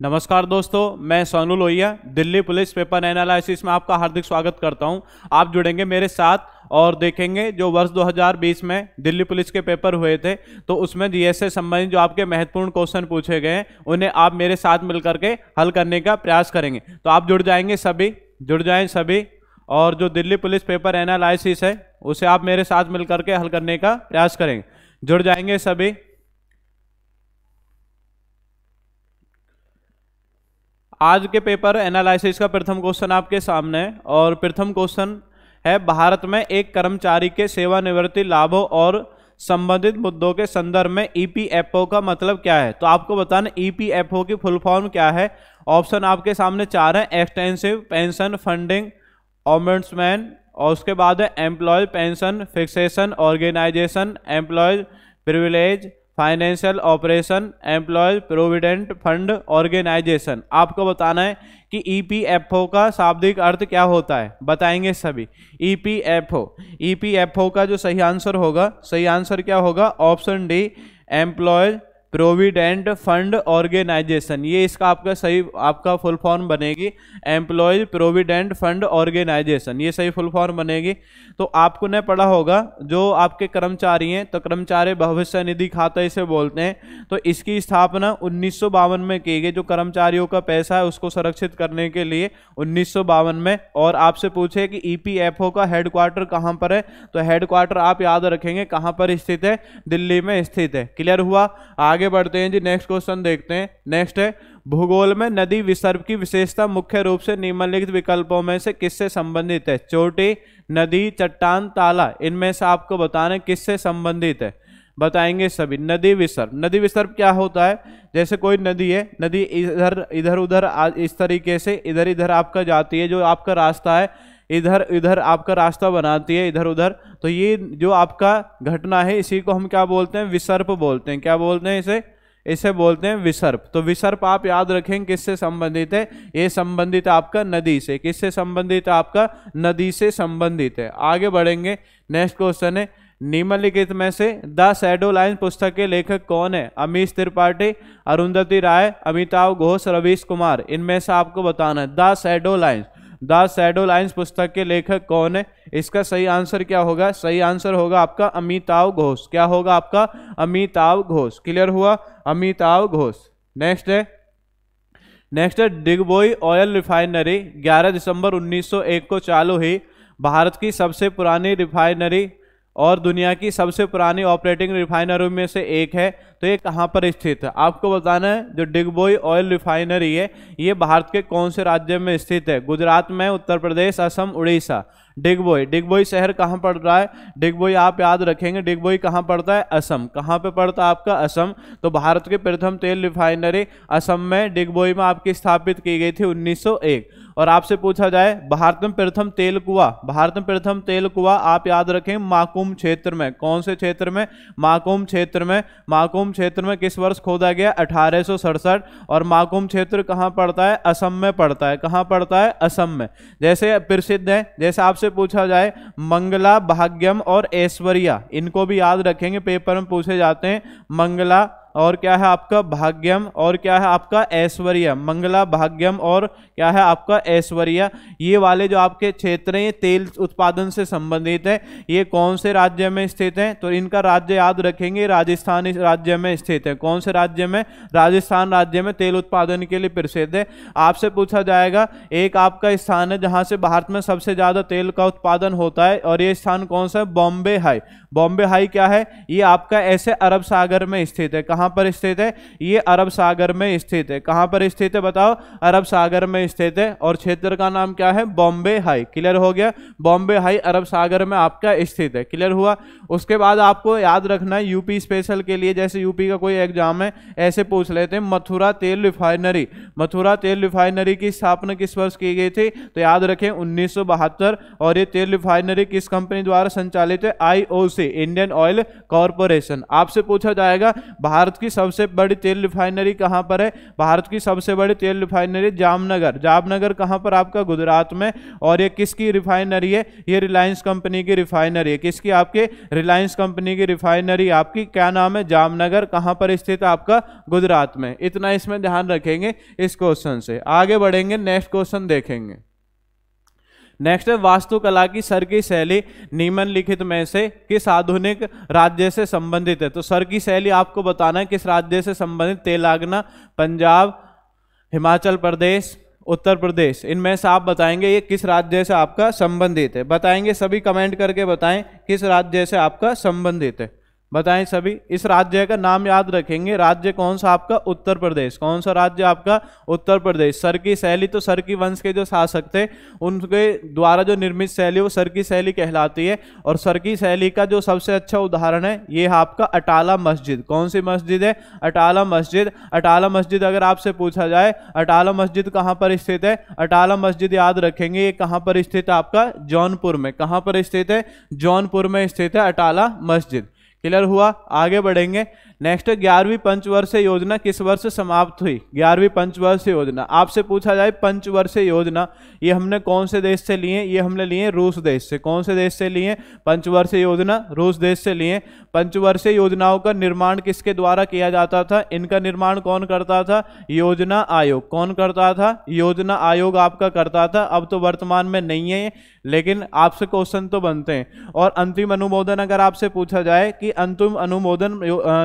नमस्कार दोस्तों, मैं Sonu Lohia Delhi police paper analysis में आपका हार्दिक स्वागत करता हूं। आप जुड़ेंगे मेरे साथ और देखेंगे जो वर्ष 2020 में दिल्ली पुलिस के पेपर हुए थे, तो उसमें जीएस से संबंधित जो आपके महत्वपूर्ण क्वेश्चन पूछे गए हैं उन्हें आप मेरे साथ मिलकर के हल करने का प्रयास करेंगे। तो आप जुड़ जाएं सभी और जो दिल्ली पुलिस पेपर एनालिसिस है उसे आप मेरे साथ मिलकर के हल करने का प्रयास करेंगे। जुड़ जाएंगे सभी। आज के पेपर एनालिसिस का प्रथम क्वेश्चन आपके सामने है और प्रथम क्वेश्चन है, भारत में एक कर्मचारी के सेवानिवृत्ति लाभों और संबंधित मुद्दों के संदर्भ में ईपीएफओ का मतलब क्या है। तो आपको बताना ईपीएफओ की फुल फॉर्म क्या है। ऑप्शन आपके सामने चार है, एक्सटेंसिव पेंशन फंडिंग ऑम्बुड्समैन, और उसके बाद है employ pension fixation organisation, employ privilege financial operation, employ provident fund organisation. आपको बताना है कि ईपीएफओ का शाब्दिक अर्थ क्या होता है, बताएंगे सभी। ईपीएफओ का जो सही आंसर होगा, सही आंसर क्या होगा, option D, employ provident fund organisation. ये इसका आपका फुल फॉर्म बनेगी, एम्प्लॉय प्रोविडेंट फंड ऑर्गेनाइजेशन, ये सही फुल फॉर्म बनेगी। तो आपको ने पढ़ा होगा जो आपके कर्मचारी हैं, तो कर्मचारी भविष्य निधि खाता इसे बोलते हैं। तो इसकी स्थापना 1952 में की गई, जो कर्मचारियों का पैसा है उसको सुरक्षित करने के लिए 1952 में। और आपसे पूछे कि ईपीएफओ का हेडक्वार्टर कहाँ पर है, तो हेडक्वार्टर आप याद रखेंगे कहाँ पर स्थित है, दिल्ली में स्थित है। क्लियर हुआ। आगे बढ़ते हैं जी, नेक्स्ट क्वेश्चन देखते हैं। नेक्स्ट है, भूगोल में नदी विसर्ग की विशेषता मुख्य रूप से निम्नलिखित विकल्पों में से किससे संबंधित है। चोटी, नदी, चट्टान, ताला, इनमें से आपको बताना है किससे संबंधित है, बताएंगे सभी। नदी विसर्ग क्या होता है, जैसे कोई नदी है, नदी इधर उधर इस तरीके से इधर इधर आपका जाती है, जो आपका रास्ता है इधर इधर आपका रास्ता बनाती है इधर उधर। तो ये जो आपका घटना है इसी को हम क्या बोलते हैं, विसर्प बोलते हैं। क्या बोलते हैं इसे बोलते हैं विसर्प। तो विसर्प आप याद रखेंगे किससे संबंधित है, ये संबंधित है आपका नदी से। किससे संबंधित है, आपका नदी से संबंधित है। आगे बढ़ेंगे, नेक्स्ट क्वेश्चन है, निम्नलिखित में से द शैडो लाइन पुस्तक के लेखक कौन है। अमीश त्रिपाठी, अरुंधति राय, अमिताभ घोष, रवीश कुमार, इनमें से आपको बताना है द शैडो लाइन्स पुस्तक के लेखक कौन है। इसका सही आंसर क्या होगा, सही आंसर होगा आपका अमिताभ घोष। क्या होगा आपका, अमिताभ घोष। क्लियर हुआ, अमिताभ घोष। नेक्स्ट है डिगबोई ऑयल रिफाइनरी 11 दिसंबर 1901 को चालू हुई। भारत की सबसे पुरानी रिफाइनरी और दुनिया की सबसे पुरानी ऑपरेटिंग रिफाइनरी में से एक है। तो ये कहाँ पर स्थित है, आपको बताना है। जो डिगबोई ऑयल रिफाइनरी है ये भारत के कौन से राज्य में स्थित है। गुजरात में, उत्तर प्रदेश, असम, उड़ीसा। डिगबोई शहर कहाँ पड़ रहा है, डिगबोई आप याद रखेंगे, डिगबोई कहाँ पड़ता है, असम। कहाँ पे पड़ता है आपका, असम। तो भारत के प्रथम तेल रिफाइनरी असम में डिगबोई में आपकी स्थापित की गई थी 1901। और आपसे पूछा जाए भारत में प्रथम तेल कुआं आप याद रखें माकुम क्षेत्र में। कौन से क्षेत्र में, माकुम क्षेत्र में किस वर्ष खोदा गया, 1867। और माकुम क्षेत्र कहाँ पड़ता है, असम में पड़ता है। कहाँ पड़ता है, असम में। जैसे प्रसिद्ध है, जैसे आपसे पूछा जाए मंगला, भाग्यम और ऐश्वर्या, इनको भी याद रखेंगे, पेपर में पूछे जाते हैं। मंगला और क्या है आपका भाग्यम, और क्या है आपका ऐश्वर्या। मंगला, भाग्यम और क्या है आपका ऐश्वर्या। ये वाले जो आपके क्षेत्र हैं ये तेल उत्पादन से संबंधित है। ये कौन से राज्य में स्थित है, तो इनका राज्य याद रखेंगे, राजस्थान राज्य में स्थित है। कौन से राज्य में, राजस्थान राज्य में तेल उत्पादन के लिए प्रसिद्ध है। आपसे पूछा जाएगा एक आपका स्थान है जहां से भारत में सबसे ज्यादा तेल का उत्पादन होता है, और ये स्थान कौन सा है, बॉम्बे हाई। बॉम्बे हाई क्या है, ये आपका ऐसे अरब सागर में स्थित है। कहां पर स्थित है, ये अरब सागर में स्थित है। कहां पर स्थित है बताओ, अरब सागर में स्थित है। और क्षेत्र का नाम क्या है, बॉम्बे हाई। क्लियर हो गया, बॉम्बे हाई अरब सागर में आपका स्थित है। क्लियर हुआ। उसके बाद आपको याद रखना है यूपी स्पेशल के लिए, जैसे यूपी का कोई एग्जाम है ऐसे पूछ लेते हैं, मथुरा तेल रिफाइनरी की स्थापना किस वर्ष की गई थी, तो याद रखें 1972। और ये तेल रिफाइनरी किस कंपनी द्वारा संचालित है, IOC, इंडियन ऑयल कॉरपोरेशन। आपसे पूछा जाएगा भारत भारत की सबसे बड़ी तेल रिफाइनरी कहाँ पर है? भारत की सबसे बड़ी तेल रिफाइनरी जामनगर। जामनगर कहाँ पर? आपका गुजरात में। और ये किसकी रिफाइनरी है? ये रिलायंस कंपनी की रिफाइनरी है। किसकी? आपके रिलायंस कंपनी की रिफाइनरी आपकी क्या नाम है? जामनगर। कहाँ पर स्थित है? आपका गुजरात में। इतना इसमें ध्यान रखेंगे इस क्वेश्चन से। आगे बढ़ेंगे, नेक्स्ट क्वेश्चन देखेंगे। नेक्स्ट है वास्तुकला की सर की शैली निम्नलिखित में से किस आधुनिक राज्य से संबंधित है? तो सर की शैली आपको बताना है किस राज्य से संबंधित। तेलंगाना, पंजाब, हिमाचल प्रदेश, उत्तर प्रदेश, इनमें से आप बताएंगे ये किस राज्य से आपका संबंधित है। बताएंगे सभी, कमेंट करके बताएं किस राज्य से आपका संबंधित है। बताएं सभी। इस राज्य का नाम याद रखेंगे। राज्य कौन सा? आपका उत्तर प्रदेश। कौन सा राज्य? आपका उत्तर प्रदेश। सर की शैली, तो सर की वंश के जो शासक थे उनके द्वारा जो निर्मित शैली वो सर की शैली कहलाती है। और सर की शैली का जो सबसे अच्छा उदाहरण है ये है आपका अटाला मस्जिद। कौन सी मस्जिद है? अटाला मस्जिद। अटाला मस्जिद अगर आपसे पूछा जाए अटाला मस्जिद कहाँ पर स्थित है? अटाला मस्जिद याद रखेंगे ये कहाँ पर स्थित है? आपका जौनपुर में। कहाँ पर स्थित है? जौनपुर में स्थित है अटाला मस्जिद। क्लियर हुआ? आगे बढ़ेंगे। नेक्स्ट 11वीं पंचवर्षीय योजना किस वर्ष समाप्त हुई? 11वीं पंचवर्षीय योजना आपसे पूछा जाए पंचवर्षीय योजना ये हमने कौन से देश से लिए? ये हमने लिए रूस देश से। कौन से देश से लिए पंचवर्षीय योजना? रूस देश से लिए। पंचवर्षीय योजनाओं का निर्माण किसके द्वारा किया जाता था? इनका निर्माण कौन करता था? योजना आयोग। कौन करता था? योजना आयोग आपका करता था। अब तो वर्तमान में नहीं है लेकिन आपसे क्वेश्चन तो बनते हैं। और अंतिम अनुमोदन अगर आपसे पूछा जाए कि अंतिम अनुमोदन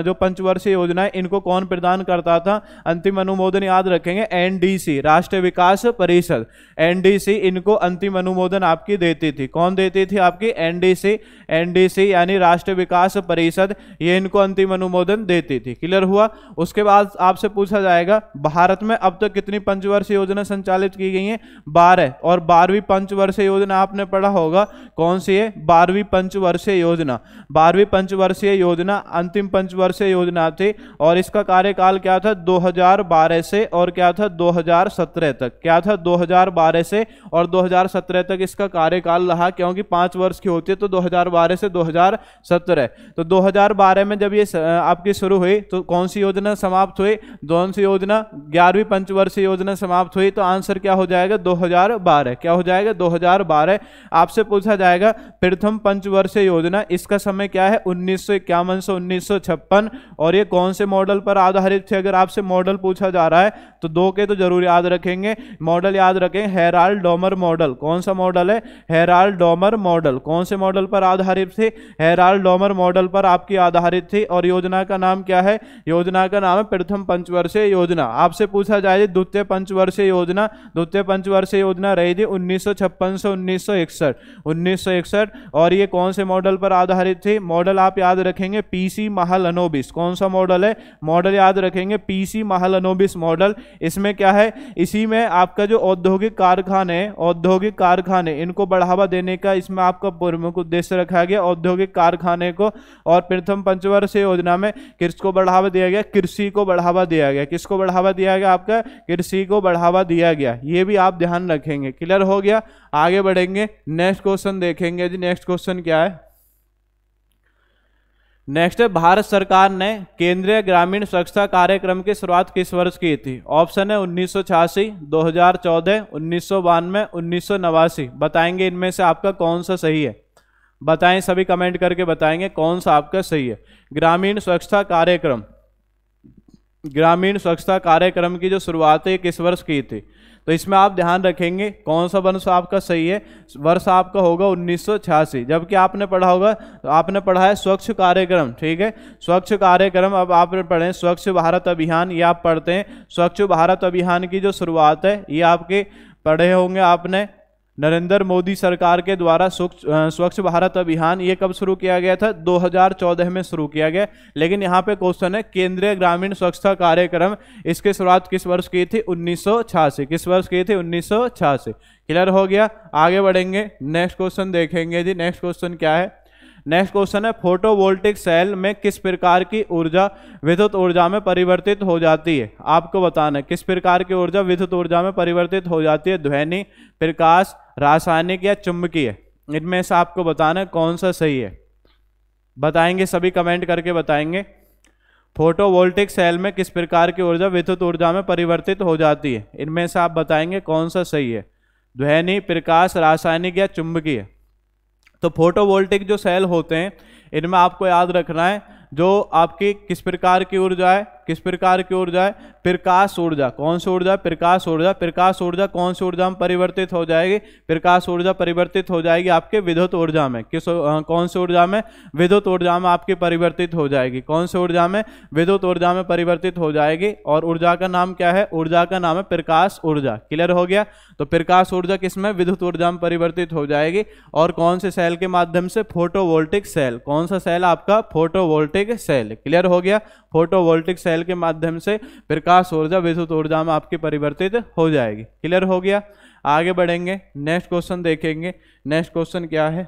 जो पंचवर्षीय योजना है इनको कौन प्रदान करता था? अंतिम अनुमोदन याद रखेंगे एनडीसी, राष्ट्रीय विकास परिषद। एनडीसी इनको अंतिम अनुमोदन आपकी देती थी। कौन देती थी? आपकी एनडीसी। एनडीसी यानी राष्ट्रीय विकास परिषद, ये इनको अंतिम अनुमोदन देती थी। क्लियर हुआ? उसके बाद आपसे पूछा जाएगा भारत में अब तक कितनी पंचवर्षीय योजना संचालित की गई है? 12। और 12वीं पंचवर्षीय योजना आपने पढ़ा होगा कौन सी है? 12वीं पंचवर्षीय योजना। 12वीं पंचवर्षीय योजना अंतिम पंचवर्षीय योजना थी और इसका कार्यकाल क्या था? 2012 से और क्या था? 2017 तक। क्या था? 2012 से और 2017 तक इसका कार्यकाल रहा, क्योंकि 5 वर्ष की होती है तो 2012 से 2017। तो 2012 में जब ये आपकी शुरू हुई तो कौन सी योजना समाप्त हुई? कौन सी योजना? 11वीं पंचवर्षीय योजना समाप्त हुई। तो आंसर क्या हो जाएगा? 2012। क्या हो जाएगा? 2012। आपसे पूछा जाएगा प्रथम पंचवर्षीय योजना, इसका समय क्या है? 1951 से 1956। और ये कौन से मॉडल पर आधारित थे? अगर आपसे मॉडल पूछा जा रहा है तो 2 के तो जरूर याद रखेंगे। मॉडल याद रखें, हेराल्ड डॉमर मॉडल। कौन सा मॉडल है? Herald Domar model. कौन से मॉडल पर आधारित थी? हेराल्ड डॉमर मॉडल पर आपकी आधारित थी। और योजना का नाम क्या है? योजना का नाम है प्रथम पंचवर्षीय योजना। आपसे पूछा जाए द्वितीय पंचवर्षीय योजना, द्वितीय पंचवर्षीय योजना रही थी 1956 से 1961। 1961। और ये कौन से मॉडल पर आधारित थी? मॉडल आप याद रखेंगे पीसी महालनोबिस। कौन सा मॉडल है? मॉडल याद रखेंगे पीसी महालनोबिस मॉडल। इसमें क्या है? इसी में आपका जो औद्योगिक कारखाने इनको बढ़ावा देने का इसमें आपका प्रमुख उद्देश्य रखा गया, औद्योगिक कारखाने को। और प्रथम पंचवर्षीय योजना में किसको बढ़ावा दिया गया? कृषि को बढ़ावा दिया गया। किसको बढ़ावा दिया गया? आपका कृषि को बढ़ावा दिया गया। ये भी आप ध्यान रखेंगे। क्लियर हो गया? आगे बढ़ेंगे, नेक्स्ट क्वेश्चन देखेंगे जी। नेक्स्ट क्वेश्चन क्या है? नेक्स्ट है भारत सरकार ने केंद्रीय ग्रामीण स्वच्छता कार्यक्रम की शुरुआत किस वर्ष की थी? ऑप्शन है 1986, 2014, 1992, 1989। बताएंगे इनमें से आपका कौन सा सही है? बताएं सभी, कमेंट करके बताएंगे कौन सा आपका सही है। ग्रामीण स्वच्छता कार्यक्रम, ग्रामीण स्वच्छता कार्यक्रम की जो शुरुआत है किस वर्ष की थी? तो इसमें आप ध्यान रखेंगे कौन सा वर्ष आपका सही है। वर्ष आपका होगा 1986। जबकि आपने पढ़ा होगा, आपने पढ़ा है स्वच्छ कार्यक्रम। ठीक है, स्वच्छ कार्यक्रम। अब आप पढ़ें स्वच्छ भारत अभियान, ये आप पढ़ते हैं। स्वच्छ भारत अभियान की जो शुरुआत है ये आपके पढ़े होंगे आपने, नरेंद्र मोदी सरकार के द्वारा स्वच्छ भारत अभियान ये कब शुरू किया गया था? 2014 में शुरू किया गया। लेकिन यहाँ पे क्वेश्चन है केंद्रीय ग्रामीण स्वच्छता कार्यक्रम, इसकी शुरुआत किस वर्ष की थी? 1986। किस वर्ष की थी? 1986। क्लियर हो गया? आगे बढ़ेंगे, नेक्स्ट क्वेश्चन देखेंगे जी। नेक्स्ट क्वेश्चन क्या है? नेक्स्ट क्वेश्चन है फोटोवोल्टिक सेल में किस प्रकार की ऊर्जा विद्युत ऊर्जा में परिवर्तित हो जाती है? आपको बताना है किस प्रकार की ऊर्जा विद्युत ऊर्जा में परिवर्तित हो जाती है। ध्वनि, प्रकाश, रासायनिक या चुंबकीय। इनमें से आपको बताना है कौन सा सही है। बताएंगे सभी, कमेंट करके बताएंगे। फोटोवोल्टिक सेल में किस प्रकार की ऊर्जा विद्युत ऊर्जा में परिवर्तित हो जाती है? इनमें से आप बताएंगे कौन सा सही है, ध्वनि, प्रकाश, रासायनिक या चुंबकीय। तो फोटोवोल्टिक जो सेल होते हैं इनमें आपको याद रखना है जो आपकी किस प्रकार की ऊर्जा है, किस प्रकार की ऊर्जा है, प्रकाश ऊर्जा। कौन सी ऊर्जा? प्रकाश ऊर्जा। प्रकाश ऊर्जा कौन सी ऊर्जा में परिवर्तित हो जाएगी? प्रकाश ऊर्जा परिवर्तित हो जाएगी आपके विद्युत ऊर्जा में। कौन सी ऊर्जा में? विद्युत ऊर्जा में आपकी परिवर्तित हो जाएगी। कौन सी ऊर्जा में? विद्युत ऊर्जा में परिवर्तित हो जाएगी। और ऊर्जा का नाम क्या है? ऊर्जा का नाम है प्रकाश ऊर्जा। क्लियर हो गया? तो प्रकाश ऊर्जा किसमें? विद्युत ऊर्जा में परिवर्तित हो जाएगी। और कौन से सेल के माध्यम से? Photovoltaic cell. कौन सा सेल आपका? Photovoltaic cell. क्लियर हो गया? फोटोवोल्टिक सेल के माध्यम से प्रकाश ऊर्जा विद्युत ऊर्जा में आपकी परिवर्तित हो जाएगी। क्लियर हो गया? आगे बढ़ेंगे, नेक्स्ट क्वेश्चन देखेंगे। नेक्स्ट क्वेश्चन क्या है?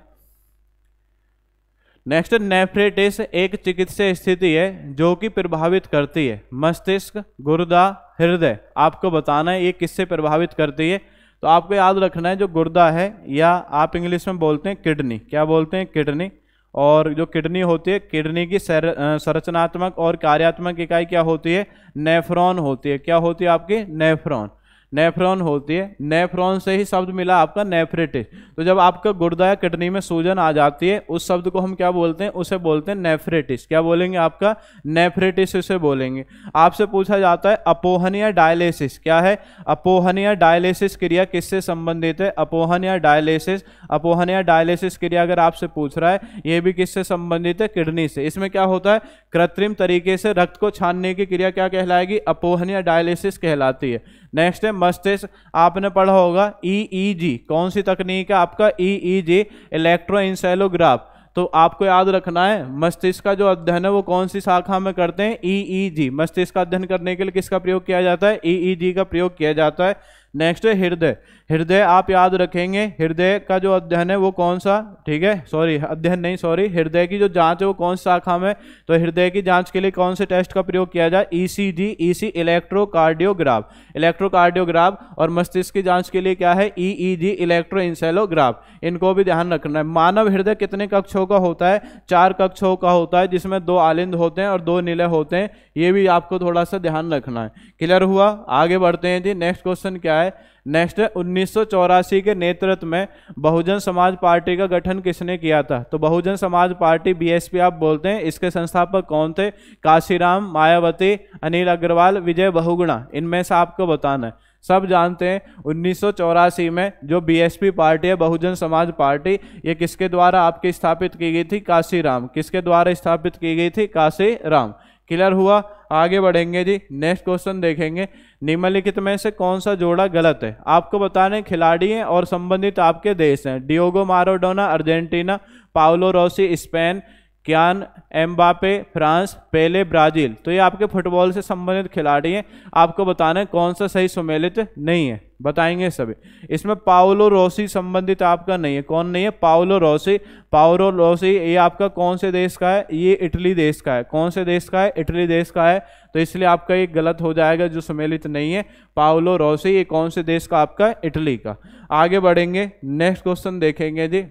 नेक्स्ट, नेफ्रेटिस एक चिकित्सीय स्थिति है जो कि प्रभावित करती है मस्तिष्क, गुर्दा, हृदय। आपको बताना है ये किससे प्रभावित करती है। तो आपको याद रखना है जो गुर्दा है, या आप इंग्लिश में बोलते हैं किडनी। क्या बोलते हैं? किडनी। और जो किडनी होती है, किडनी की संरचनात्मक और कार्यात्मक इकाई क्या होती है? नेफ्रॉन होती है। क्या होती है आपकी? नेफ्रॉन। नेफ्रॉन होती है। नेफ्रॉन से ही शब्द मिला आपका नेफ्रेटिस। तो जब आपका गुर्दा या किडनी में सूजन आ जाती है उस शब्द को हम क्या बोलते हैं? उसे बोलते हैं नेफ्रेटिस। क्या बोलेंगे? आपका नेफ्रेटिस उसे बोलेंगे। आपसे पूछा जाता है अपोहन या डायलिसिस क्या है? अपोहन या डायलिसिस क्रिया किससे संबंधित है? अपोहन या डायलिसिस। अपोहन या डायलिसिस क्रिया अगर आपसे पूछ रहा है ये भी किससे संबंधित है? किडनी से। इसमें क्या होता है? कृत्रिम तरीके से रक्त को छानने की क्रिया क्या कहलाएगी? अपोहन या डायलिसिस कहलाती है। नेक्स्ट है मस्तिष्क। आपने पढ़ा होगा ईईजी। कौन सी तकनीक है आपका? ईईजी, इलेक्ट्रोएन्सेफलोग्राफ। तो आपको याद रखना है मस्तिष्क का जो अध्ययन है वो कौन सी शाखा में करते हैं? ईईजी। मस्तिष्क का अध्ययन करने के लिए किसका प्रयोग किया जाता है? ईईजी का प्रयोग किया जाता है। नेक्स्ट है हृदय। हृदय आप याद रखेंगे, हृदय का जो अध्ययन है वो कौन सा? ठीक है, सॉरी अध्ययन नहीं, सॉरी हृदय की जो जांच है वो कौन सी शाखा में? तो हृदय की जांच के लिए कौन से टेस्ट का प्रयोग किया जाए? ECG, EC electrocardiograph. इलेक्ट्रोकार्डियोग्राफ। और मस्तिष्क की जांच के लिए क्या है? ईईजी, इलेक्ट्रोएन्सेफलोग्राफ। इनको भी ध्यान रखना है। मानव हृदय कितने कक्षों का होता है? 4 कक्षों का होता है, जिसमें 2 आलिंद होते हैं और 2 निलय होते हैं। ये भी आपको थोड़ा सा ध्यान रखना है। क्लियर हुआ? आगे बढ़ते हैं जी। नेक्स्ट क्वेश्चन क्या है? नेक्स्ट है 1984 के नेतृत्व में बहुजन समाज पार्टी का गठन किसने किया था? तो बहुजन समाज पार्टी बीएसपी आप बोलते हैं। इसके संस्थापक कौन थे? काशीराम, मायावती, अनिल अग्रवाल, विजय बहुगुणा। इनमें से आपको बताना है। सब जानते हैं 1984 में जो बीएसपी पार्टी है, बहुजन समाज पार्टी, ये किसके द्वारा आपकी स्थापित की गई थी? काशीराम। किसके द्वारा स्थापित की गई थी? काशीराम। क्लियर हुआ? आगे बढ़ेंगे जी। नेक्स्ट क्वेश्चन देखेंगे। निम्नलिखित में से कौन सा जोड़ा गलत है? आपको बताने खिलाड़ी हैं और संबंधित आपके देश हैं। Diego Maradona Argentina, Paolo Rossi Spain, Kylian Mbappe France, Pele Brazil. तो ये आपके फुटबॉल से संबंधित खिलाड़ी हैं। आपको बताना है कौन सा सही सुमेलित नहीं है, बताएंगे सभी। इसमें पाउलो रोसी संबंधित आपका नहीं है। कौन नहीं है? Paulo Rossi. पाउलो रोसी ये आपका कौन से देश का है? ये इटली देश का है। कौन से देश का है? इटली देश का है। तो इसलिए आपका ये गलत हो जाएगा, जो सम्मिलित नहीं है। पाउलो रोसी ये कौन से देश का? आपका इटली का। आगे बढ़ेंगे, नेक्स्ट क्वेश्चन देखेंगे जी।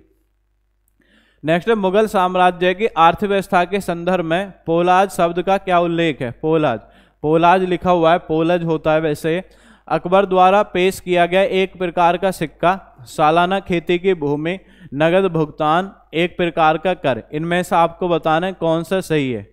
नेक्स्ट है मुगल साम्राज्य की अर्थव्यवस्था के संदर्भ में पोलाज शब्द का क्या उल्लेख है? पोलाज। पोलाज लिखा हुआ है, पोलज होता है वैसे। अकबर द्वारा पेश किया गया एक प्रकार का सिक्का, सालाना खेती की भूमि, नगद भुगतान, एक प्रकार का कर। इनमें से आपको बताना है कौन सा सही है,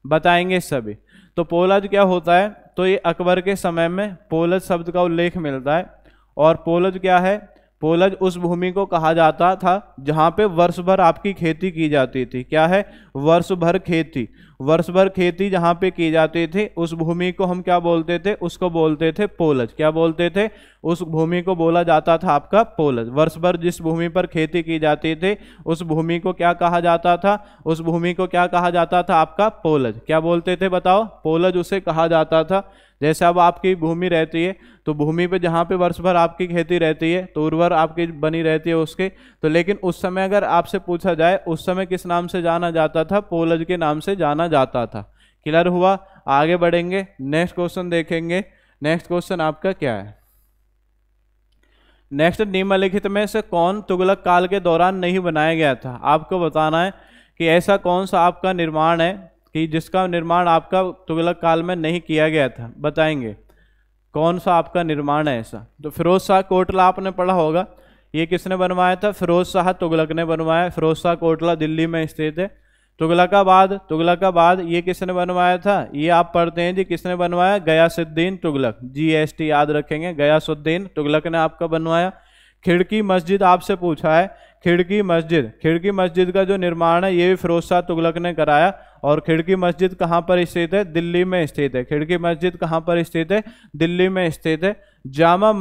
बताएंगे सभी। तो पोलज क्या होता है? तो ये अकबर के समय में पोलज शब्द का उल्लेख मिलता है। और पोलज क्या है? पोलज उस भूमि को कहा जाता था जहाँ पे वर्ष भर आपकी खेती की जाती थी। क्या है? वर्ष भर खेती। वर्ष भर खेती जहाँ पे की जाती थी उस भूमि को हम क्या बोलते थे? उसको बोलते थे पोलज। क्या बोलते थे? उस भूमि को बोला जाता था आपका पोलज। वर्ष भर जिस भूमि पर खेती की जाती थी उस भूमि को क्या कहा जाता था? उस भूमि को क्या कहा जाता था? आपका पोलज। क्या बोलते थे बताओ? पोलज उसे कहा जाता था। जैसे अब आपकी भूमि रहती है तो भूमि पे जहाँ पे वर्ष भर आपकी खेती रहती है तो उर्वर आपकी बनी रहती है उसके। तो लेकिन उस समय अगर आपसे पूछा जाए उस समय किस नाम से जाना जाता था? पोलज के नाम से जाना जाता था। क्लियर हुआ? आगे बढ़ेंगे, नेक्स्ट क्वेश्चन देखेंगे। नेक्स्ट क्वेश्चन आपका क्या है? नेक्स्ट, निम्नलिखित में से कौन तुगलक काल के दौरान नहीं बनाया गया था? आपको बताना है कि ऐसा कौन सा आपका निर्माण है, कि जिसका निर्माण आपका तुगलक काल में नहीं किया गया था, बताएंगे कौन सा आपका निर्माण है ऐसा। तो फिरोज शाह कोटला आपने पढ़ा होगा, ये किसने बनवाया था? फिरोज शाह तुगलक ने बनवाया। फिरोज शाह कोटला दिल्ली में स्थित है। तुगलकाबाद ये किसने बनवाया था? ये आप पढ़ते हैं जी, किसने बनवाया? गयासुद्दीन तुगलक। GST याद रखेंगे, गयासुद्दीन तुगलक ने आपका बनवाया। खिड़की मस्जिद आपसे पूछा है, खिड़की मस्जिद का जो निर्माण है ये भी फिरोज शाह तुगलक ने कराया। और खिड़की मस्जिद कहाँ पर स्थित है? दिल्ली में स्थित है। खिड़की मस्जिद कहाँ पर स्थित है? दिल्ली में स्थित है। जामा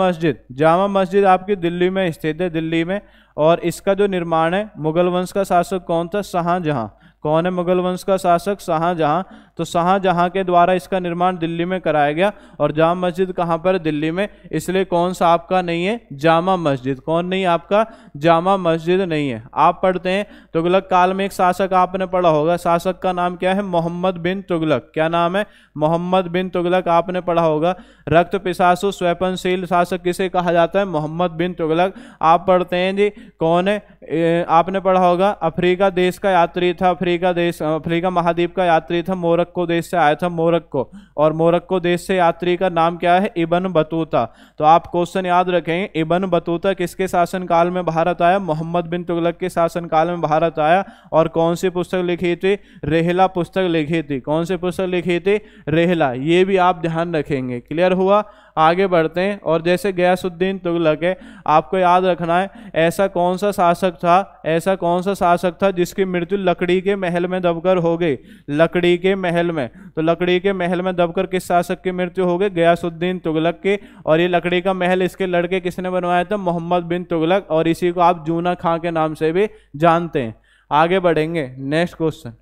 मस्जिद आपकी दिल्ली में स्थित है, दिल्ली में। और इसका जो निर्माण है, मुगल वंश का शासक कौन था? शाहजहां। कौन है मुगल वंश का शासक? शाहजहां। तो शाहजहां के द्वारा इसका निर्माण दिल्ली में कराया गया। और जामा मस्जिद कहाँ पर? दिल्ली में। इसलिए कौन सा आपका नहीं है? जामा मस्जिद। कौन नहीं आपका? जामा मस्जिद नहीं है। आप पढ़ते हैं तुगलक काल में एक शासक आपने पढ़ा होगा, शासक का नाम क्या है? मोहम्मद बिन तुगलक। क्या नाम है? मोहम्मद बिन तुगलक आपने पढ़ा होगा। रक्त पिशासु स्वैपनशील शासक किसे कहा जाता है? मोहम्मद बिन तुगलक। आप पढ़ते हैं जी कौन है? आपने पढ़ा होगा अफ्रीका देश का यात्री था, अफ्रीका महाद्वीप का यात्री था, मोरक्को देश से आया था, मोरक्को। और मोरक्को देश से यात्री का नाम क्या है? Ibn Battuta. तो आप क्वेश्चन याद रखेंगे, इब्न बतूता किसके शासन काल में भारत आया? मोहम्मद बिन तुगलक के शासन काल में भारत आया। और कौन सी पुस्तक लिखी थी? रेहला पुस्तक लिखी थी। कौन सी पुस्तक लिखी थी? रेहला। ये भी आप ध्यान रखेंगे। क्लियर हुआ? आगे बढ़ते हैं। और जैसे गयासुद्दीन तुगलक है, आपको याद रखना है ऐसा कौन सा शासक था जिसकी मृत्यु लकड़ी के महल में दबकर हो गई? लकड़ी के महल में। तो लकड़ी के महल में दबकर किस शासक की मृत्यु हो गई? गयासुद्दीन तुगलक के। और ये लकड़ी का महल इसके लड़के किसने बनवाया था? मोहम्मद बिन तुगलक। और इसी को आप जूना खां के नाम से भी जानते हैं। आगे बढ़ेंगे, नेक्स्ट क्वेश्चन।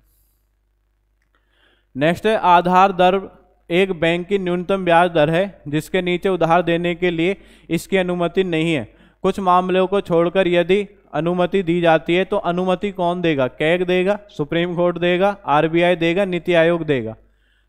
नेक्स्ट है आधार दर एक बैंक की न्यूनतम ब्याज दर है जिसके नीचे उधार देने के लिए इसकी अनुमति नहीं है। कुछ मामलों को छोड़कर यदि अनुमति दी जाती है तो अनुमति कौन देगा? कैग देगा, सुप्रीम कोर्ट देगा, RBI देगा, नीति आयोग देगा?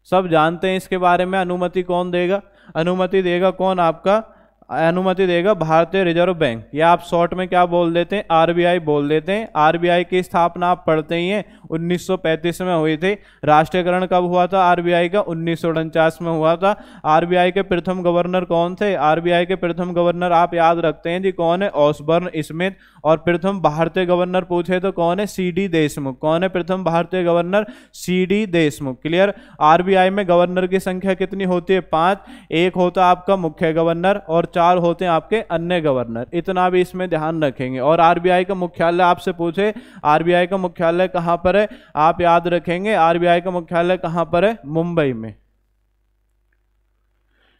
सब जानते हैं इसके बारे में। अनुमति कौन देगा? अनुमति देगा कौन आपका? अनुमति देगा भारतीय रिजर्व बैंक, या आप शॉर्ट में क्या बोल देते हैं? RBI बोल देते हैं। RBI की स्थापना आप पढ़ते ही हैं 1935 में हुई थी। राष्ट्रीयकरण कब हुआ था RBI का? 1949 में हुआ था। RBI के प्रथम गवर्नर कौन थे? RBI के प्रथम गवर्नर आप याद रखते हैं जी, कौन है? Osborne Smith. और प्रथम भारतीय गवर्नर पूछे तो कौन है? CD देशमुख। कौन है प्रथम भारतीय governor? CD Deshmukh. Clear? RBI में गवर्नर की संख्या कितनी होती है? 5। एक होता आपका मुख्य गवर्नर और 4 होते हैं आपके अन्य गवर्नर। इतना भी इसमें ध्यान रखेंगे। और RBI का मुख्यालय आपसे पूछे, RBI का मुख्यालय कहां पर है? आप याद रखेंगे RBI का मुख्यालय कहां पर है? मुंबई में।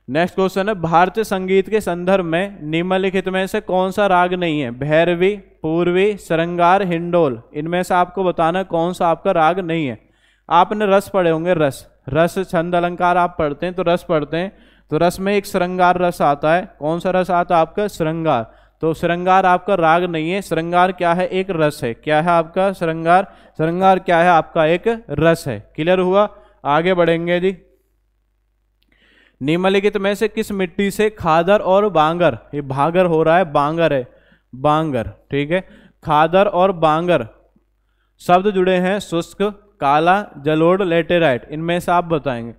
नेक्स्ट क्वेश्चन है भारतीय संगीत के संदर्भ में निम्नलिखित में से कौन सा राग नहीं है? भैरवी, पूर्वी, श्रृंगार, हिंडोल। इनमें से आपको बताना कौन सा आपका राग नहीं है। आपने रस पढ़े होंगे, रस छंद अलंकार आप पढ़ते हैं तो रस पढ़ते हैं। तो रस में एक श्रृंगार रस आता है। कौन सा रस आता है आपका? श्रृंगार। तो श्रृंगार आपका राग नहीं है। श्रृंगार क्या है? एक रस है। क्या है आपका? श्रृंगार क्या है आपका? एक रस है। क्लियर हुआ? आगे बढ़ेंगे जी। निम्नलिखित में से किस मिट्टी से खादर और बांगर, ये भागर हो रहा है, बांगर है, बांगर, ठीक है, खादर और बांगर शब्द जुड़े हैं? शुष्क, काला, जलोढ़, लेटेराइट। इनमें से आप बताएंगे।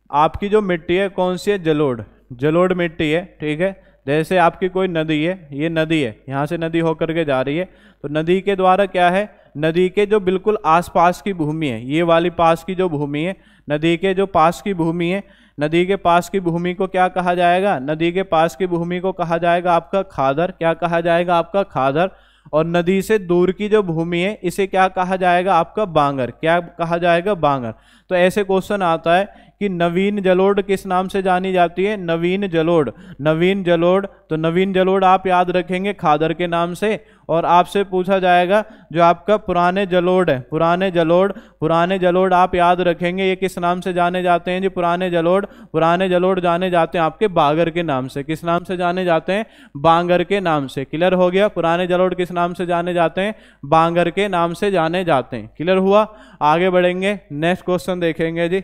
आपकी जो मिट्टी है कौन सी है? जलोढ़ मिट्टी है, ठीक है। जैसे आपकी कोई नदी है, ये नदी है, यहाँ से नदी होकर के जा रही है, तो नदी के द्वारा क्या है? नदी के जो बिल्कुल आसपास की भूमि है, ये वाली पास की जो भूमि है, नदी के जो पास की भूमि है, नदी के पास की भूमि को क्या कहा जाएगा? नदी के पास की भूमि को कहा जाएगा आपका खादर। क्या कहा जाएगा? आपका खादर। और नदी से दूर की जो भूमि है इसे क्या कहा जाएगा? आपका बांगर। क्या कहा जाएगा? बांगर। तो ऐसे क्वेश्चन आता है कि नवीन जलोढ़ किस नाम से जानी जाती है? नवीन जलोढ़। तो नवीन जलोढ़ आप याद रखेंगे खादर के नाम से। और आपसे पूछा जाएगा जो आपका पुराने जलोढ़ है, पुराने जलोढ़ आप याद रखेंगे, ये किस नाम से जाने जाते हैं जी? पुराने जलोढ़ जाने जाते हैं आपके बांगर के नाम से। किस नाम से जाने जाते हैं? बांगर के नाम से। क्लियर हो गया? पुराने जलोढ़ किस नाम से जाने जाते हैं? बांगर के नाम से जाने जाते हैं। क्लियर हुआ? आगे बढ़ेंगे, नेक्स्ट क्वेश्चन देखेंगे जी।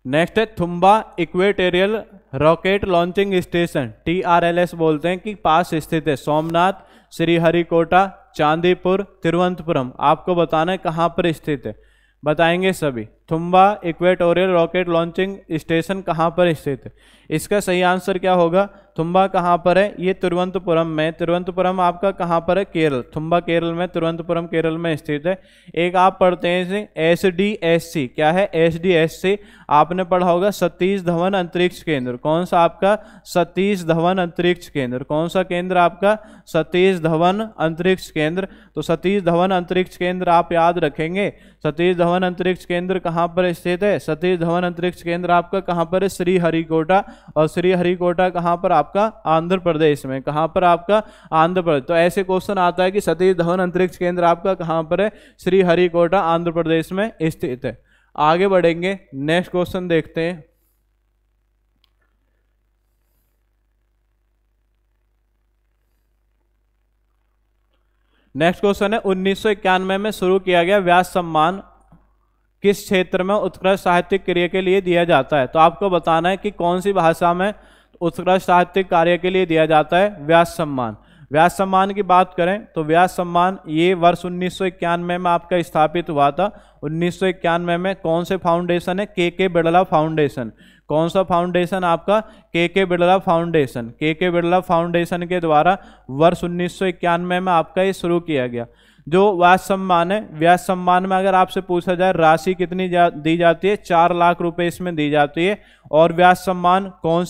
नेक्स्ट है Thumba equatorial rocket launching station, TRLS बोलते हैं, कि पास स्थित है? सोमनाथ, श्रीहरिकोटा, चांदीपुर, तिरुवनंतपुरम। आपको बताना है कहाँ पर स्थित है, बताएंगे सभी। Thumba equatorial rocket launching station कहाँ पर स्थित है? इसका सही आंसर क्या होगा? थुम्बा कहाँ पर है? ये तिरुवनंतपुरम में। तिरुवनंतपुरम आपका कहाँ पर है? केरल। थुम्बा केरल में, तिरुवनंतपुरम केरल में स्थित है। एक आप पढ़ते हैं इसे SDSC। क्या है SDSC? आपने पढ़ा होगा सतीश धवन अंतरिक्ष केंद्र। कौन सा आपका? सतीश धवन अंतरिक्ष केंद्र। कौन सा केंद्र आपका? सतीश धवन अंतरिक्ष केंद्र। तो सतीश धवन अंतरिक्ष केंद्र आप याद रखेंगे। सतीश धवन अंतरिक्ष केंद्र कहाँ पर स्थित है? सतीश धवन अंतरिक्ष केंद्र आपका कहाँ पर है? श्रीहरिकोटा। और श्रीहरिकोटा कहाँ पर आपका? आंध्र प्रदेश में। कहाँ पर आपका? आंध्र प्रदेश। तो ऐसे क्वेश्चन आता है कि सतीश धवन अंतरिक्ष केंद्र आपका कहाँ पर है? श्रीहरिकोटा, आंध्र प्रदेश में स्थित है। आगे बढ़ेंगे, नेक्स्ट क्वेश्चन देखते हैं। नेक्स्ट क्वेश्चन है 1991 में शुरू किया गया व्यास सम्मान किस क्षेत्र में उत्कृष्ट साहित्यिक कार्य के लिए दिया जाता है? तो आपको बताना है कि कौन सी भाषा में उत्कृष्ट साहित्यिक कार्य के लिए दिया जाता है व्यास सम्मान। व्यास सम्मान की बात करें तो व्यास सम्मान ये वर्ष 1991 में आपका स्थापित हुआ था। 1991 में कौन से फाउंडेशन है? के बिड़ला फाउंडेशन। कौन सा फाउंडेशन आपका? के बिड़ला फाउंडेशन। के बिड़ला फाउंडेशन के द्वारा वर्ष 1991 में आपका ये शुरू किया गया। जो व्यास सम्मान है, व्यास सम्मान में अगर आपसे पूछा जाए राशि कितनी दी जाती है? 4 लाख रुपए इसमें दी जाती है। और व्यास सम्मान कौन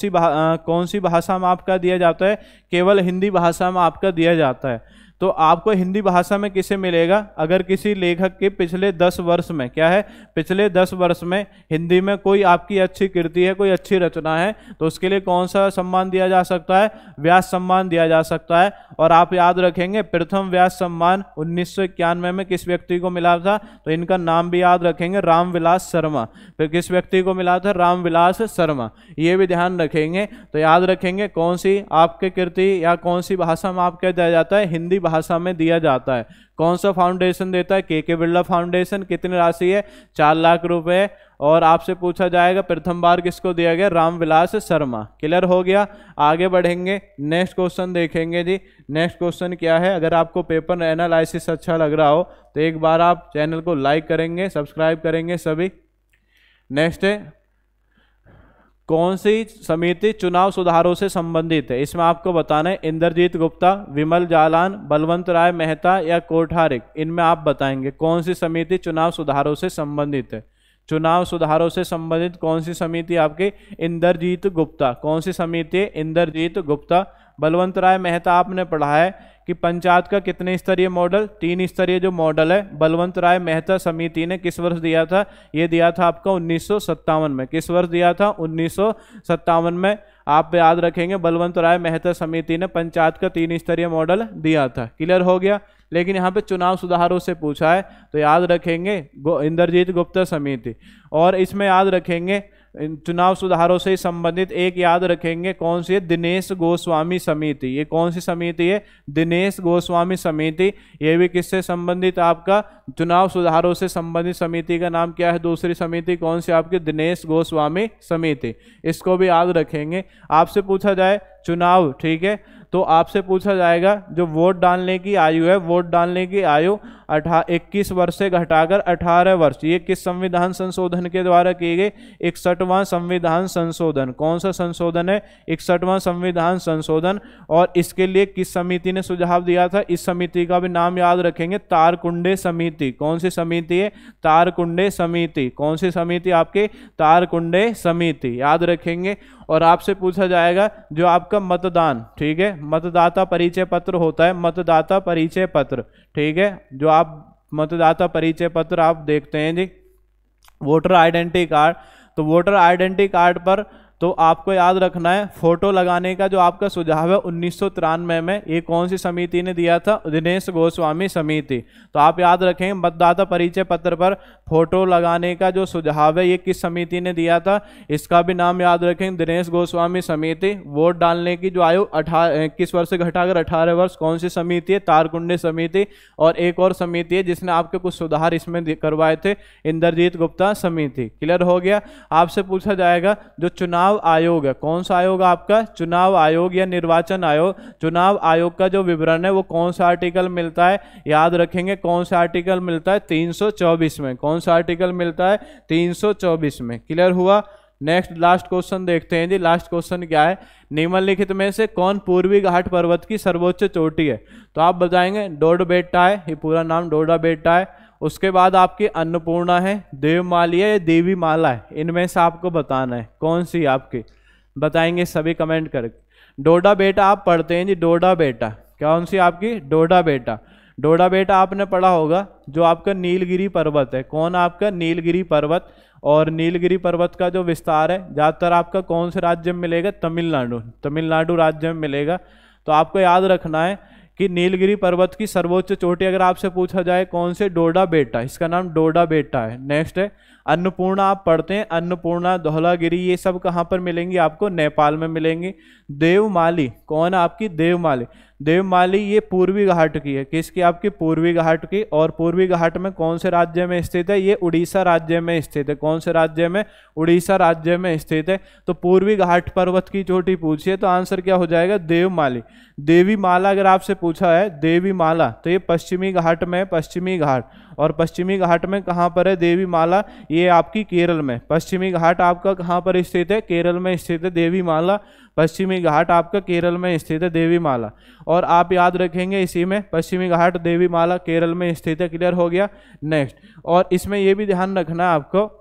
सी भाषा में आपका दिया जाता है? केवल हिंदी भाषा में आपका दिया जाता है। तो आपको हिंदी भाषा में किसे मिलेगा? अगर किसी लेखक के पिछले 10 वर्ष में, क्या है, पिछले 10 वर्ष में हिंदी में कोई आपकी अच्छी कृति है, कोई अच्छी रचना है, तो उसके लिए कौन सा सम्मान दिया जा सकता है? व्यास सम्मान दिया जा सकता है। और आप याद रखेंगे प्रथम व्यास सम्मान 1991 में किस व्यक्ति को मिला था? तो इनका नाम भी याद रखेंगे, रामविलास शर्मा। फिर किस व्यक्ति को मिला था? रामविलास शर्मा। ये भी ध्यान रखेंगे। तो याद रखेंगे कौन सी आपके कृति या कौन सी भाषा में आपको दिया जाता है? हिंदी भाषा में दिया जाता है। कौन सा फाउंडेशन देता है? के बिड़ला फाउंडेशन। कितनी राशि है? 4 लाख रुपए। और आपसे पूछा जाएगा प्रथम बार किसको दिया गया? रामविलास शर्मा। क्लियर हो गया? आगे बढ़ेंगे, नेक्स्ट क्वेश्चन देखेंगे जी। नेक्स्ट क्वेश्चन क्या है? अगर आपको पेपर एनालिसिस अच्छा लग रहा हो तो एक बार आप चैनल को लाइक करेंगे, सब्सक्राइब करेंगे सभी। नेक्स्ट है कौन सी समिति चुनाव सुधारों से संबंधित है? इसमें आपको बताना है इंद्रजीत गुप्ता, विमल जालान, बलवंत राय मेहता या कोठारिक। इनमें आप बताएंगे कौन सी समिति चुनाव सुधारों से संबंधित है। चुनाव सुधारों से संबंधित कौन सी समिति आपके? इंद्रजीत गुप्ता। कौन सी समिति है? इंद्रजीत गुप्ता। बलवंत राय मेहता आपने पढ़ा है कि पंचायत का कितने स्तरीय मॉडल? 3 स्तरीय जो मॉडल है बलवंत राय मेहता समिति ने किस वर्ष दिया था? ये दिया था आपका 1957 में। किस वर्ष दिया था? 1957 में। आप याद रखेंगे बलवंत राय मेहता समिति ने पंचायत का 3 स्तरीय मॉडल दिया था। क्लियर हो गया? लेकिन यहाँ पे चुनाव सुधारों से पूछा है तो याद रखेंगे इंद्रजीत गुप्ता समिति। और इसमें याद रखेंगे चुनाव सुधारों से संबंधित एक याद रखेंगे कौन सी है? दिनेश गोस्वामी समिति। ये कौन सी समिति है? दिनेश गोस्वामी समिति। ये भी किससे संबंधित? आपका चुनाव सुधारों से संबंधित समिति का नाम क्या है? दूसरी समिति कौन सी आपकी? दिनेश गोस्वामी समिति। इसको भी याद रखेंगे। आपसे पूछा जाए चुनाव, ठीक है, तो आपसे पूछा जाएगा जो वोट डालने की आयु है, वोट डालने की आयु 21 वर्ष से घटाकर 18 वर्ष, ये किस संविधान संशोधन के द्वारा की गई? 61वां संविधान संशोधन। कौन सा संशोधन है? 61वां संविधान संशोधन। और इसके लिए किस समिति ने सुझाव दिया था? इस समिति का भी नाम याद रखेंगे, तारकुंडे समिति। कौन सी समिति है? तारकुंडे समिति। कौन सी समिति आपके? तारकुंडे समिति। याद रखेंगे। और आपसे पूछा जाएगा जो आपका मतदान, ठीक है, मतदाता परिचय पत्र होता है, मतदाता परिचय पत्र, ठीक है, जो आप मतदाता परिचय पत्र आप देखते हैं जी, वोटर आइडेंटिटी कार्ड। तो वोटर आइडेंटिटी कार्ड पर तो आपको याद रखना है फोटो लगाने का जो आपका सुझाव है 1993 में, ये कौन सी समिति ने दिया था? दिनेश गोस्वामी समिति। तो आप याद रखेंगे मतदाता परिचय पत्र पर फोटो लगाने का जो सुझाव है ये किस समिति ने दिया था? इसका भी नाम याद रखेंगे, दिनेश गोस्वामी समिति। वोट डालने की जो आयु 21 वर्ष से घटाकर 18 वर्ष, कौन सी समिति है? तारकुंडे समिति। और एक और समिति है जिसने आपके कुछ सुधार इसमें करवाए थे, इंद्रजीत गुप्ता समिति। क्लियर हो गया? आपसे पूछा जाएगा जो चुनाव चुनाव आयोग है। कौन सा आयोग आपका? चुनाव आयोग या निर्वाचन आयोग। चुनाव आयोग का जो विवरण है वो कौन सा आर्टिकल मिलता है? याद रखेंगे कौन सा आर्टिकल मिलता है? 324 में। कौन सा आर्टिकल मिलता है? 324 में। क्लियर हुआ? नेक्स्ट लास्ट क्वेश्चन देखते हैं जी। लास्ट क्वेश्चन क्या है? निम्नलिखित में से कौन पूर्वी घाट पर्वत की सर्वोच्च चोटी है? तो आप बताएंगे डोडा बेट्टा है, ये पूरा नाम डोडा बेट्टा है। उसके बाद आपकी अन्नपूर्णा है, देवमाली है या देवी माला है, इनमें से आपको बताना है कौन सी आपकी। बताएंगे सभी कमेंट करके। डोडा बेटा आप पढ़ते हैं जी, डोडा बेटा कौन सी आपकी? डोडा बेटा। डोडा बेटा आपने पढ़ा होगा जो आपका नीलगिरी पर्वत है। कौन आपका? नीलगिरी पर्वत। और नीलगिरी पर्वत का जो विस्तार है ज़्यादातर आपका कौन से राज्य में मिलेगा? तमिलनाडु। तमिलनाडु राज्य में मिलेगा। तो आपको याद रखना है कि नीलगिरी पर्वत की सर्वोच्च चोटी अगर आपसे पूछा जाए कौन से? डोडा बेटा, इसका नाम डोडा बेटा है। नेक्स्ट है अन्नपूर्णा, आप पढ़ते हैं अन्नपूर्णा, धौलागिरी, ये सब कहाँ पर मिलेंगी आपको? नेपाल में मिलेंगी। देवमाली कौन है आपकी? देवमाली। देवमाली ये पूर्वी घाट की है। किसकी? आपकी पूर्वी घाट की। और पूर्वी घाट में कौन से राज्य में स्थित है? ये उड़ीसा राज्य में स्थित है। कौन से राज्य में? उड़ीसा राज्य में स्थित है। तो पूर्वी घाट पर्वत की चोटी पूछिए तो आंसर क्या हो जाएगा? देवमाली। देवी माला अगर आपसे पूछा है देवी माला तो ये पश्चिमी घाट में है, पश्चिमी घाट। और पश्चिमी घाट में कहाँ पर है देवी माला? ये आपकी केरल में। पश्चिमी घाट आपका कहाँ पर स्थित है? केरल में स्थित है देवी माला। पश्चिमी घाट आपका केरल में स्थित है देवी माला। और आप याद रखेंगे इसी में पश्चिमी घाट देवी माला केरल में स्थित है। क्लियर हो गया? नेक्स्ट, और इसमें यह भी ध्यान रखना है आपको,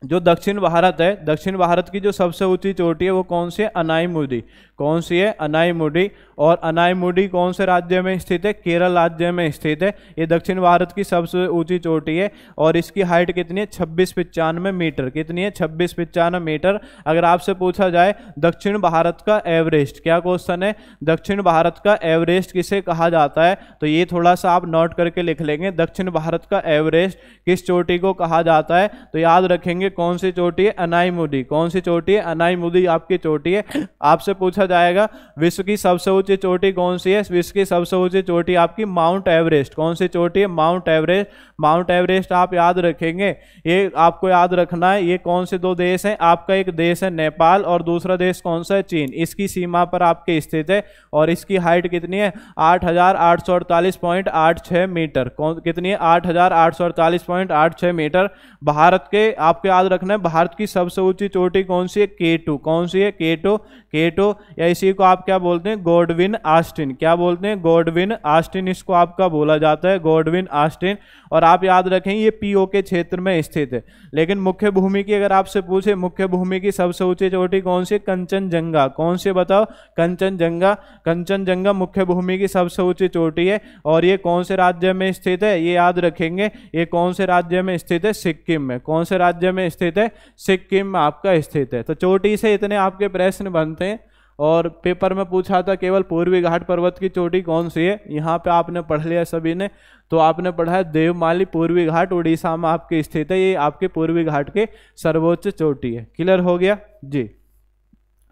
जो दक्षिण भारत है, दक्षिण भारत की जो सबसे ऊंची चोटी है वो कौन सी है? अनाईमुडी। कौन सी है? अनाईमुडी। और अनाईमुडी कौन से राज्य में स्थित है? केरल राज्य में स्थित है। ये दक्षिण भारत की सबसे ऊंची चोटी है। और इसकी हाइट कितनी है? 2695 मीटर। कितनी है? 2695 मीटर। अगर आपसे पूछा जाए दक्षिण भारत का एवरेस्ट, क्या क्वेश्चन है? दक्षिण भारत का एवरेस्ट किसे कहा जाता है? तो ये थोड़ा सा आप नोट करके लिख लेंगे, दक्षिण भारत का एवरेस्ट किस चोटी को कहा जाता है? तो याद रखेंगे कौन सी चोटी है? अनाईमुडी। कौन सी चोटी है? अनाईमुडी आपकी चोटी है। आपसे पूछा जाएगा विश्व की सबसे ऊंची चोटी कौन सी है? विश्व की सबसे ऊंची चोटी आपकी माउंट एवरेस्ट। कौन सी चोटी है? Mount Everest. माउंट एवरेस्ट आप याद रखेंगे, ये आपको याद रखना है। ये कौन से दो देश हैं? आपका एक देश है नेपाल और दूसरा देश कौन सा है? चीन। इसकी सीमा पर आपके स्थित है। और इसकी हाइट कितनी है? 8848.86 मीटर। कौन कितनी है? 8848.86 मीटर। भारत के आपको याद रखना है भारत की सबसे ऊंची चोटी कौन सी है? K2। कौन सी है? K2। K2 या इसी को आप क्या बोलते हैं? Godwin Austen. क्या बोलते हैं? गॉडविन ऑस्टिन इसको आपका बोला जाता है, गॉडविन ऑस्टिन। और आप याद रखें ये पीओ के क्षेत्र में स्थित है। लेकिन मुख्य भूमि की अगर आपसे पूछे मुख्य भूमि की सबसे ऊंची चोटी कौन सी? कंचनजंगा। कौन सी बताओ? कंचनजंगा। कंचनजंगा मुख्य भूमि की सबसे ऊंची चोटी है। और ये कौन से राज्य में स्थित है? ये याद रखेंगे, ये कौन से राज्य में स्थित है? सिक्किम में। कौन से राज्य में स्थित है? सिक्किम में आपका स्थित है। तो चोटी से इतने आपके प्रश्न बनते हैं। और पेपर में पूछा था केवल पूर्वी घाट पर्वत की चोटी कौन सी है, यहाँ पे आपने पढ़ लिया सभी ने। तो आपने पढ़ा है देवमाली पूर्वी घाट उड़ीसा में आपके स्थित है। ये आपके पूर्वी घाट के सर्वोच्च चोटी है। क्लियर हो गया जी?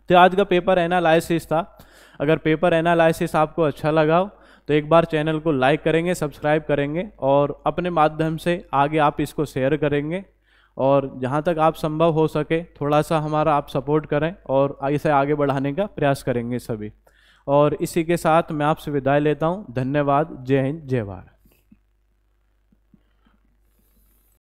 तो आज का पेपर एनालिसिस था। अगर पेपर एनालिसिस आपको अच्छा लगा हो तो एक बार चैनल को लाइक करेंगे, सब्सक्राइब करेंगे और अपने माध्यम से आगे आप इसको शेयर करेंगे। और जहाँ तक आप संभव हो सके थोड़ा सा हमारा आप सपोर्ट करें और इसे आगे बढ़ाने का प्रयास करेंगे सभी। और इसी के साथ मैं आपसे विदाई लेता हूँ। धन्यवाद। जय हिंद, जय भारत।